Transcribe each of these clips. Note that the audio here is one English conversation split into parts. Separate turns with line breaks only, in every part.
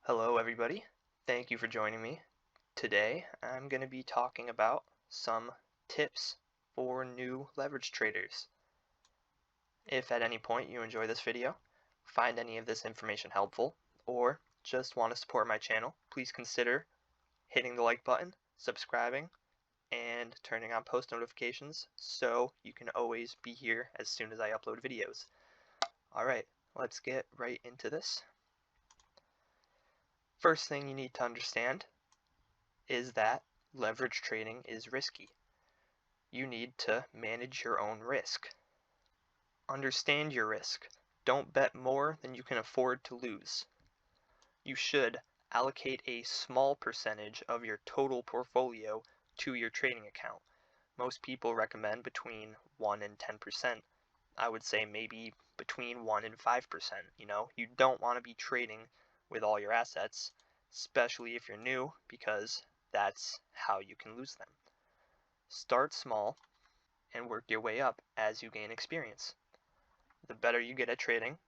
Hello, everybody. Thank you for joining me. Today, I'm going to be talking about some tips for new leverage traders. If at any point you enjoy this video, find any of this information helpful, or just want to support my channel, please consider hitting the like button, subscribing, and turning on post notifications so you can always be here as soon as I upload videos. Alright, let's get right into this. First thing you need to understand is that leverage trading is risky. You need to manage your own risk. Understand your risk. Don't bet more than you can afford to lose. You should allocate a small percentage of your total portfolio to your trading account. Most people recommend between 1 and 10%. I would say maybe between 1 and 5%. You don't want to be trading with all your assets, especially if you're new, because that's how you can lose them. Start small and work your way up as you gain experience. The better you get at trading,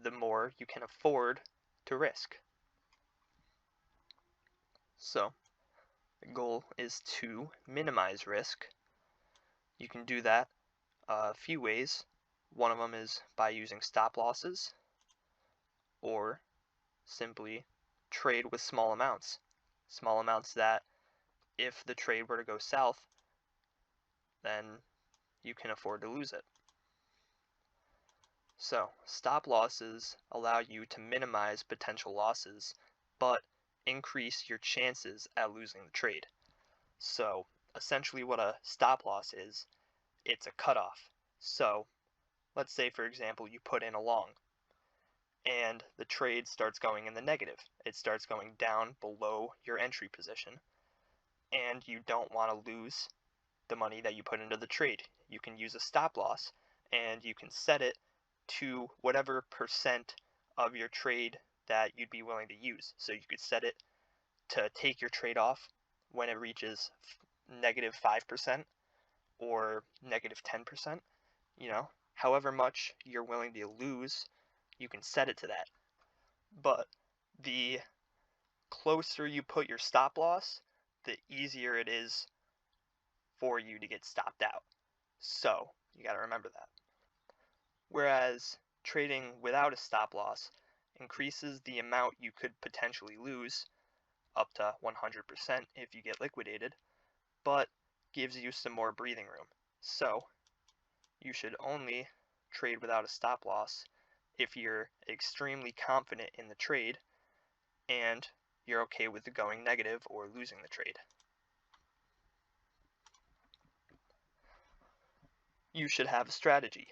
the more you can afford to risk. So, the goal is to minimize risk. You can do that a few ways. One of them is by using stop losses, or simply trade with small amounts. Small amounts that if the trade were to go south, then you can afford to lose it. So, stop losses allow you to minimize potential losses, but increase your chances at losing the trade. So, essentially what a stop loss is, it's a cutoff. So, let's say for example you put in a long, and the trade starts going in the negative. It starts going down below your entry position, and you don't want to lose the money that you put into the trade. You can use a stop loss, and you can set it to whatever percent of your trade that you'd be willing to use. So you could set it to take your trade off when it reaches negative 5% or negative 10%. However much you're willing to lose, you can set it to that. But the closer you put your stop loss, the easier it is for you to get stopped out. So you got to remember that. Whereas trading without a stop loss increases the amount you could potentially lose up to 100% if you get liquidated, but gives you some more breathing room. So you should only trade without a stop loss if you're extremely confident in the trade and you're okay with going negative or losing the trade. You should have a strategy,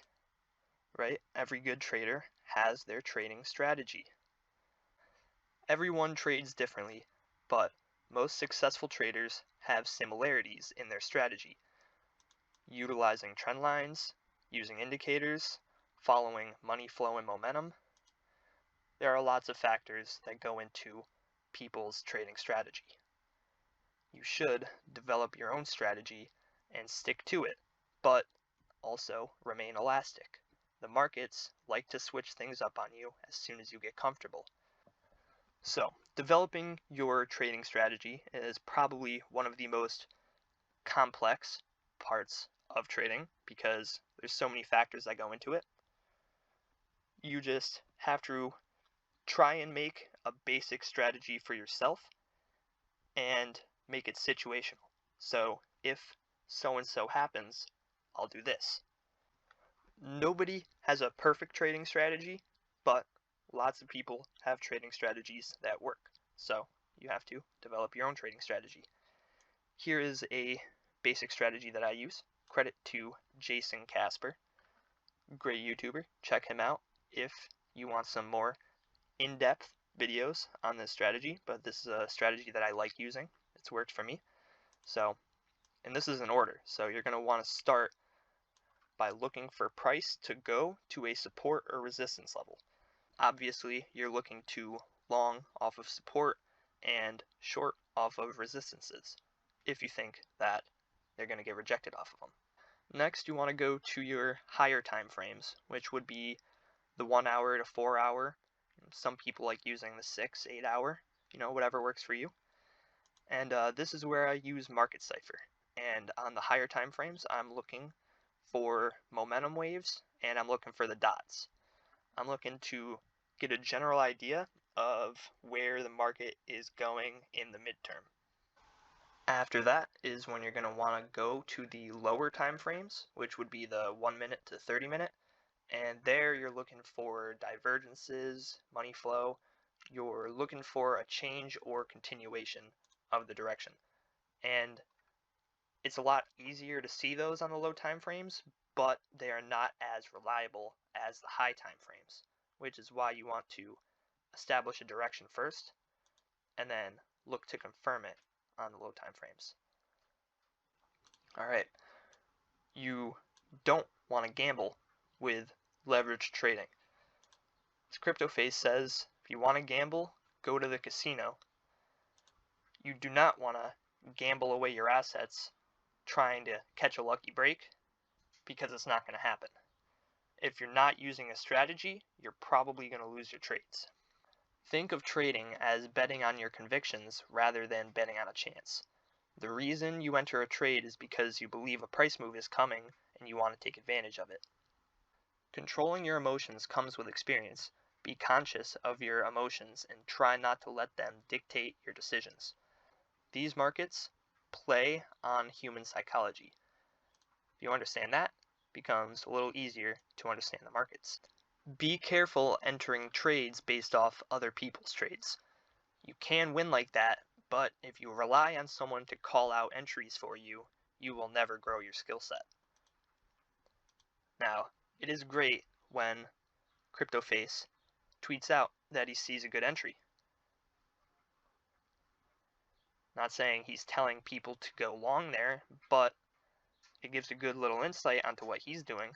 right? Every good trader has their trading strategy. Everyone trades differently, but most successful traders have similarities in their strategy. Utilizing trend lines, using indicators, following money flow and momentum. There are lots of factors that go into people's trading strategy. You should develop your own strategy and stick to it, but also remain elastic. The markets like to switch things up on you as soon as you get comfortable. So, developing your trading strategy is probably one of the most complex parts of trading because there's so many factors that go into it. You just have to try and make a basic strategy for yourself and make it situational. So if so-and-so happens, I'll do this. Nobody has a perfect trading strategy, but lots of people have trading strategies that work. So you have to develop your own trading strategy. Here is a basic strategy that I use. Credit to Jason Casper, great YouTuber. Check him out if you want some more in-depth videos on this strategy, but this is a strategy that I like using. It's worked for me. So, and this is in order. So you're going to want to start by looking for price to go to a support or resistance level. Obviously, you're looking to long off of support and short off of resistances if you think that they're going to get rejected off of them. Next, you want to go to your higher time frames, which would be the 1 hour to 4 hour, Some people like using the 6, 8 hour, whatever works for you. And this is where I use market cipher. And on the higher time frames, I'm looking for momentum waves and I'm looking for the dots. I'm looking to get a general idea of where the market is going in the midterm. After that is when you're going to want to go to the lower time frames, which would be the 1 minute to 30 minute. And there you're looking for divergences, money flow. You're looking for a change or continuation of the direction. And it's a lot easier to see those on the low time frames, but they are not as reliable as the high time frames, which is why you want to establish a direction first and then look to confirm it on the low time frames. All right, you don't want to gamble with leverage trading. As CryptoFace says, if you want to gamble, go to the casino. You do not want to gamble away your assets trying to catch a lucky break because it's not going to happen. If you're not using a strategy, you're probably going to lose your trades. Think of trading as betting on your convictions rather than betting on a chance. The reason you enter a trade is because you believe a price move is coming and you want to take advantage of it. Controlling your emotions comes with experience. Be conscious of your emotions and try not to let them dictate your decisions. These markets play on human psychology. If you understand that, it becomes a little easier to understand the markets. Be careful entering trades based off other people's trades. You can win like that, but if you rely on someone to call out entries for you, you will never grow your skill set. Now, it is great when CryptoFace tweets out that he sees a good entry. Not saying he's telling people to go long there, but it gives a good little insight onto what he's doing,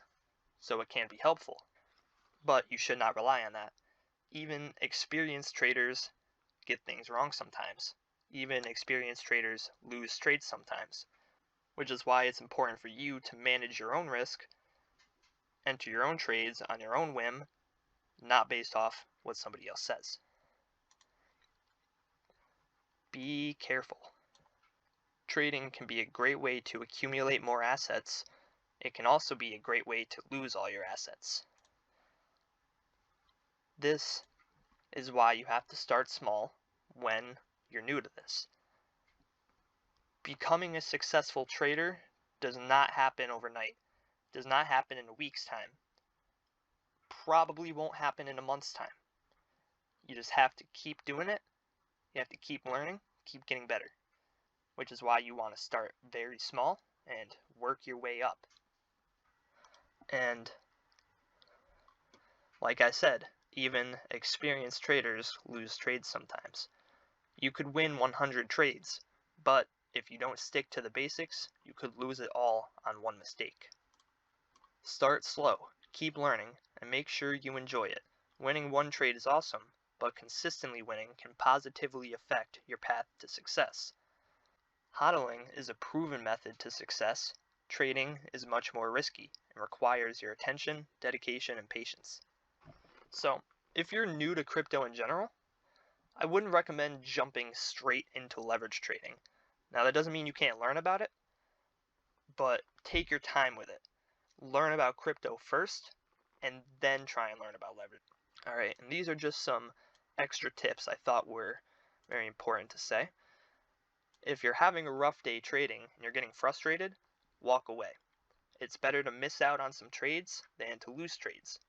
so it can be helpful. But you should not rely on that. Even experienced traders get things wrong sometimes. Even experienced traders lose trades sometimes, which is why it's important for you to manage your own risk, enter your own trades on your own whim, not based off what somebody else says. Be careful. Trading can be a great way to accumulate more assets. It can also be a great way to lose all your assets. This is why you have to start small when you're new to this. Becoming a successful trader does not happen overnight. Does not happen in a week's time. Probably won't happen in a month's time. You just have to keep doing it. You have to keep learning, keep getting better, which is why you want to start very small and work your way up. And like I said, even experienced traders lose trades sometimes. You could win 100 trades, but if you don't stick to the basics, you could lose it all on one mistake. Start slow, keep learning, and make sure you enjoy it. Winning one trade is awesome, but consistently winning can positively affect your path to success. Hodling is a proven method to success. Trading is much more risky and requires your attention, dedication, and patience. So, if you're new to crypto in general, I wouldn't recommend jumping straight into leverage trading. Now, that doesn't mean you can't learn about it, but take your time with it. Learn about crypto first, and then try and learn about leverage. Alright, and these are just some extra tips I thought were very important to say. If you're having a rough day trading and you're getting frustrated, walk away. It's better to miss out on some trades than to lose trades.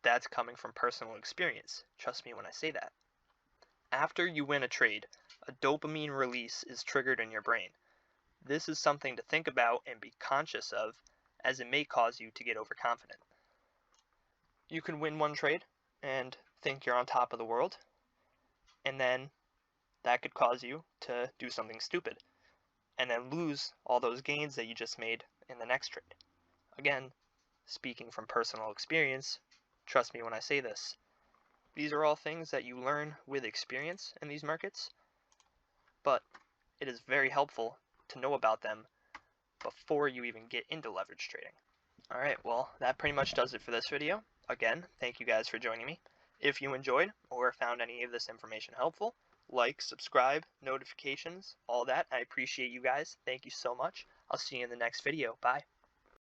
That's coming from personal experience. Trust me when I say that. After you win a trade, a dopamine release is triggered in your brain. This is something to think about and be conscious of, as it may cause you to get overconfident. You can win one trade and think you're on top of the world, and then that could cause you to do something stupid, and then lose all those gains that you just made in the next trade. Again, speaking from personal experience, trust me when I say this. These are all things that you learn with experience in these markets, but it is very helpful to know about them before you even get into leverage trading. Alright, well, that pretty much does it for this video. Again, thank you guys for joining me. If you enjoyed or found any of this information helpful, like, subscribe, notifications, all that. I appreciate you guys. Thank you so much. I'll see you in the next video. Bye.